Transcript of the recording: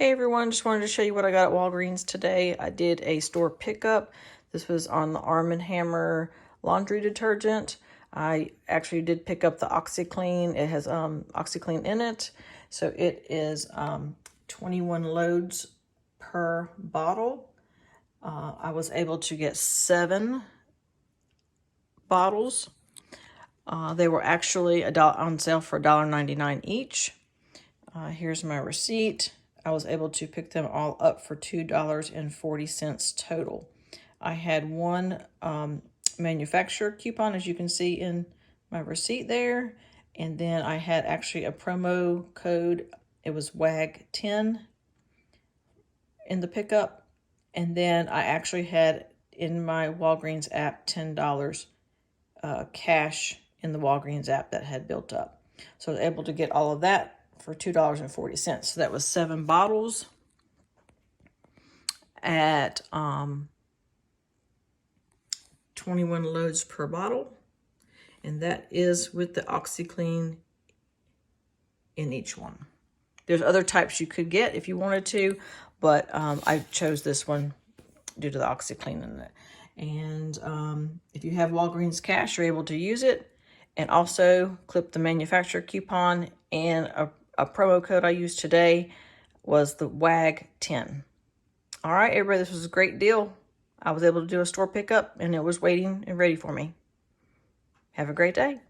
Hey everyone, just wanted to show you what I got at Walgreens today. I did a store pickup. This was on the Arm Hammer Laundry Detergent. I actually did pick up the Oxi Clean. It has Oxi Clean in it. So it is 21 loads per bottle. I was able to get 7 bottles. They were actually on sale for $1.99 each. Here's my receipt. I was able to pick them all up for $2.40 total. I had one manufacturer coupon, as you can see in my receipt there. And then I had actually a promo code. It was WAG10 in the pickup. And then I actually had in my Walgreens app $10 cash in the Walgreens app that had built up. So I was able to get all of that for $2.40. So that was 7 bottles at 21 loads per bottle. And that is with the Oxi Clean in each one. There's other types you could get if you wanted to, but I chose this one due to the Oxi Clean in it. And if you have Walgreens cash, you're able to use it. And also clip the manufacturer coupon, and a promo code I used today was the WAG10. All right, everybody, this was a great deal. I was able to do a store pickup, and it was waiting and ready for me. Have a great day.